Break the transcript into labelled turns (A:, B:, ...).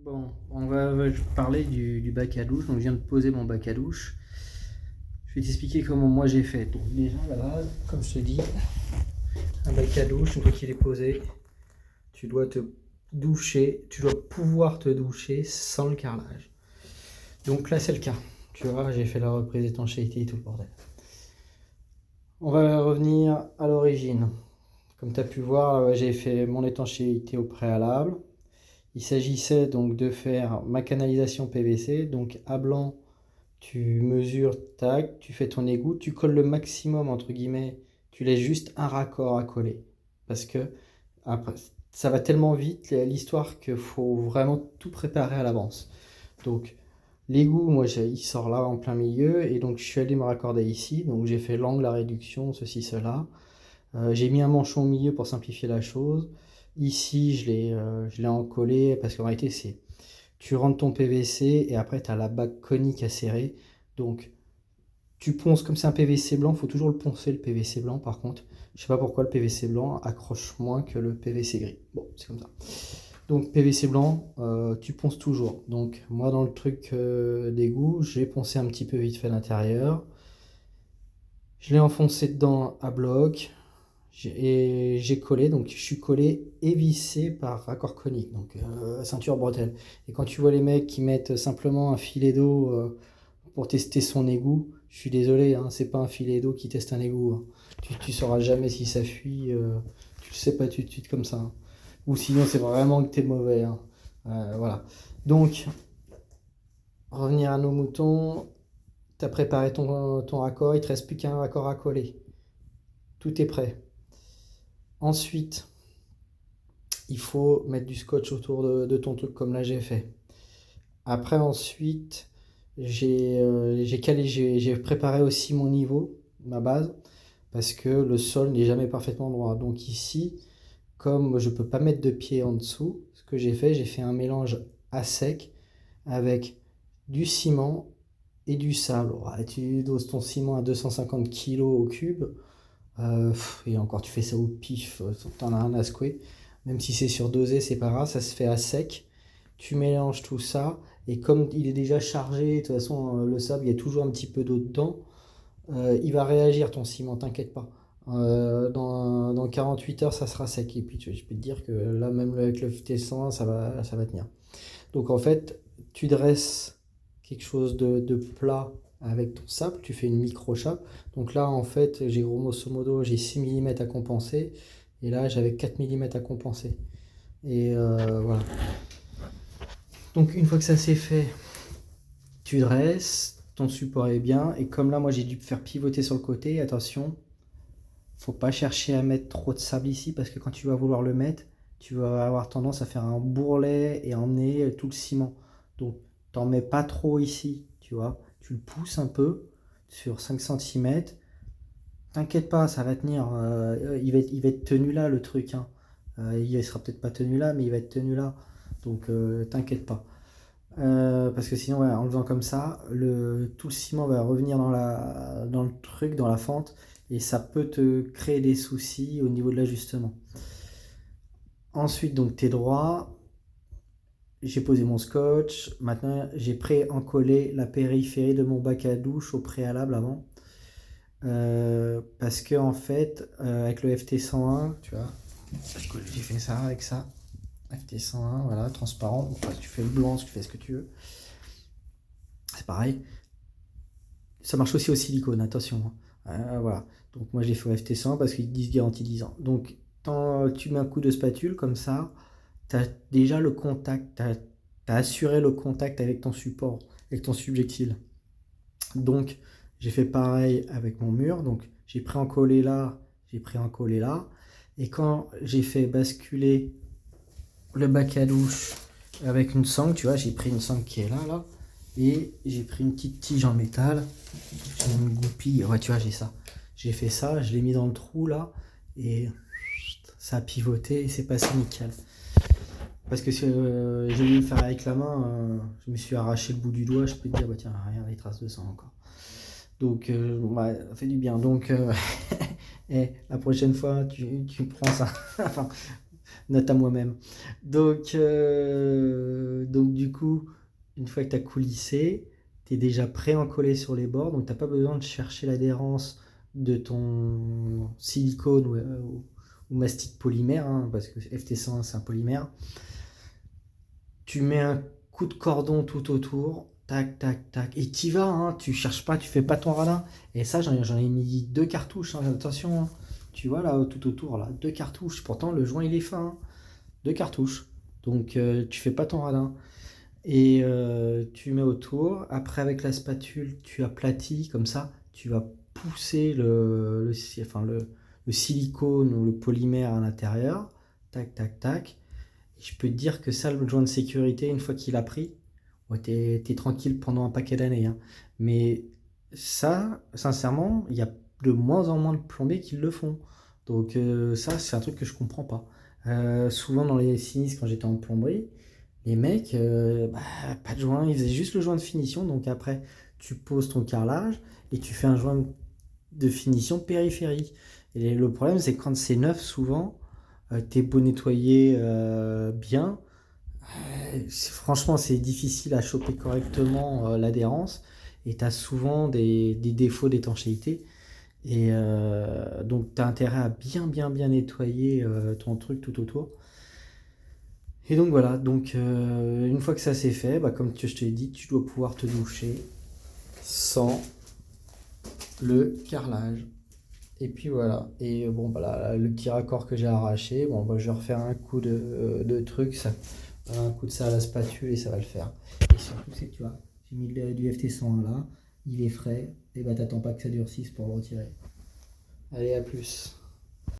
A: Bon, on va parler du bac à douche. Donc, je viens de poser mon bac à douche. Je vais t'expliquer comment moi j'ai fait. Donc, déjà, là, comme je te dis, un bac à douche, une fois qu'il est posé, tu dois te doucher, tu dois pouvoir te doucher sans le carrelage. Donc là, c'est le cas. Tu vois, j'ai fait la reprise d'étanchéité et tout le bordel. On va revenir à l'origine. Comme tu as pu voir, j'ai fait mon étanchéité au préalable. Il s'agissait donc de faire ma canalisation PVC. Donc à blanc, tu mesures, tac, tu fais ton égout, tu colles le maximum entre guillemets, tu laisses juste un raccord à coller. Parce que après, ça va tellement vite l'histoire qu'il faut vraiment tout préparer à l'avance. Donc l'égout, moi il sort là en plein milieu et donc je suis allé me raccorder ici. Donc j'ai fait l'angle, la réduction, ceci, cela. J'ai mis un manchon au milieu pour simplifier la chose. Ici, je l'ai encollé parce qu'en réalité, tu rentres ton PVC et après, tu as la bague conique à serrer. Donc, tu ponces comme c'est un PVC blanc, il faut toujours le poncer le PVC blanc par contre. Je sais pas pourquoi le PVC blanc accroche moins que le PVC gris. Bon, c'est comme ça. Donc, PVC blanc, tu ponces toujours. Donc, moi, dans le truc d'égout, j'ai poncé un petit peu vite fait l'intérieur. Je l'ai enfoncé dedans à bloc. J'ai collé, donc je suis collé et vissé par raccord conique, donc ceinture bretelle. Et quand tu vois les mecs qui mettent simplement un filet d'eau pour tester son égout, je suis désolé, hein, c'est pas un filet d'eau qui teste un égout. Hein. Tu sauras jamais si ça fuit, tu le sais pas tout de suite comme ça. Hein. Ou sinon c'est vraiment que t'es mauvais. Hein. Voilà. Donc, revenir à nos moutons, t'as préparé ton raccord, il te reste plus qu'un raccord à coller. Tout est prêt. Ensuite, il faut mettre du scotch autour de ton truc comme là j'ai fait. Après ensuite, j'ai préparé aussi mon niveau, ma base, parce que le sol n'est jamais parfaitement droit. Donc ici, comme je peux pas mettre de pied en dessous, ce que j'ai fait un mélange à sec avec du ciment et du sable. Ouais, tu doses ton ciment à 250 kg au cube. Et encore, tu fais ça au pif, t'en as rien à secouer. Même si c'est surdosé, c'est pas grave, ça se fait à sec. Tu mélanges tout ça, et comme il est déjà chargé, de toute façon, le sable, il y a toujours un petit peu d'eau dedans, il va réagir ton ciment, t'inquiète pas. Dans 48 heures, ça sera sec. Et puis, je peux te dire que là, même avec le FT101, ça va tenir. Donc, en fait, tu dresses quelque chose de plat avec ton sable, tu fais une micro-chape. Donc là, en fait, j'ai grosso modo, j'ai 6 mm à compenser. Et là, j'avais 4 mm à compenser. Et voilà. Donc une fois que ça c'est fait, tu dresses, ton support est bien. Et comme là, moi, j'ai dû faire pivoter sur le côté, attention, faut pas chercher à mettre trop de sable ici parce que quand tu vas vouloir le mettre, tu vas avoir tendance à faire un bourrelet et emmener tout le ciment. Donc, t'en mets pas trop ici, tu vois. Tu le pousses un peu sur 5 cm. T'inquiète pas, ça va tenir. Il va être tenu là, le truc. Hein. Il sera peut-être pas tenu là, mais il va être tenu là. Donc, t'inquiète pas. Parce que sinon, ouais, en le faisant comme ça, tout le ciment va revenir dans le truc, dans la fente, et ça peut te créer des soucis au niveau de l'ajustement. Ensuite, donc, t'es droit. J'ai posé mon scotch. Maintenant, j'ai pré-encollé la périphérie de mon bac à douche au préalable avant. Parce que en fait, avec le FT101, tu vois, j'ai fait ça avec ça. FT101, voilà, transparent. Enfin, tu fais le blanc, tu fais ce que tu veux. C'est pareil. Ça marche aussi au silicone, attention. Voilà. Donc moi j'ai fait au FT100 parce qu'ils disent garantie 10 ans. Donc quand tu mets un coup de spatule comme ça, tu as déjà le contact, tu as assuré le contact avec ton support, avec ton subjectile. Donc j'ai fait pareil avec mon mur. Donc j'ai pré-encollé là, j'ai pré-encollé là. Et quand j'ai fait basculer le bac à douche avec une sangle, tu vois, j'ai pris une sangle qui est là. Et j'ai pris une petite tige en métal, j'ai une goupille, ouais tu vois j'ai ça. J'ai fait ça, je l'ai mis dans le trou là, et ça a pivoté et c'est passé nickel. Parce que j'ai voulu le faire avec la main, je me suis arraché le bout du doigt, je peux te dire, bah tiens, regarde les traces de sang encore. Donc ouais, ça fait du bien. Donc et la prochaine fois tu prends ça. Enfin, note à moi-même. Donc du du coup, une fois que tu as coulissé, tu es déjà pré-encollé sur les bords, donc tu n'as pas besoin de chercher l'adhérence de ton silicone ou mastic polymère, hein, parce que FT101 c'est un polymère. Tu mets un coup de cordon tout autour, tac, tac, tac, et t'y vas, hein, tu cherches pas, tu fais pas ton radin. Et ça, j'en ai mis 2 cartouches, hein, attention, hein. Tu vois là, tout autour, là, 2 cartouches. Pourtant, le joint il est fin, hein. 2 cartouches. Donc, tu fais pas ton radin. Et tu mets autour. Après, avec la spatule, tu aplatis comme ça. Tu vas pousser le silicone ou le polymère à l'intérieur. Tac, tac, tac. Et je peux te dire que ça, le joint de sécurité, une fois qu'il a pris, ouais, t'es tranquille pendant un paquet d'années, hein. Mais ça, sincèrement, il y a de moins en moins de plombiers qui le font. Donc ça, c'est un truc que je comprends pas. Souvent dans les sinistres, quand j'étais en plomberie, les mecs, bah, pas de joint, ils faisaient juste le joint de finition. Donc après, tu poses ton carrelage et tu fais un joint de finition périphérique. Et le problème, c'est que quand c'est neuf, souvent, t'es beau nettoyer bien. Franchement, c'est difficile à choper correctement l'adhérence et tu as souvent des défauts d'étanchéité. Et donc, tu as intérêt à bien nettoyer ton truc tout autour. Et donc voilà, donc une fois que ça c'est fait, bah, comme je te l'ai dit, tu dois pouvoir te doucher sans le carrelage. Et puis voilà, et bon, bah, là, le petit raccord que j'ai arraché, bon, bah, je vais refaire un coup de truc, ça, un coup de ça à la spatule et ça va le faire. Et surtout, c'est que tu vois, j'ai mis du FT101 là, il est frais, et bah t'attends pas que ça durcisse pour le retirer. Allez, à plus.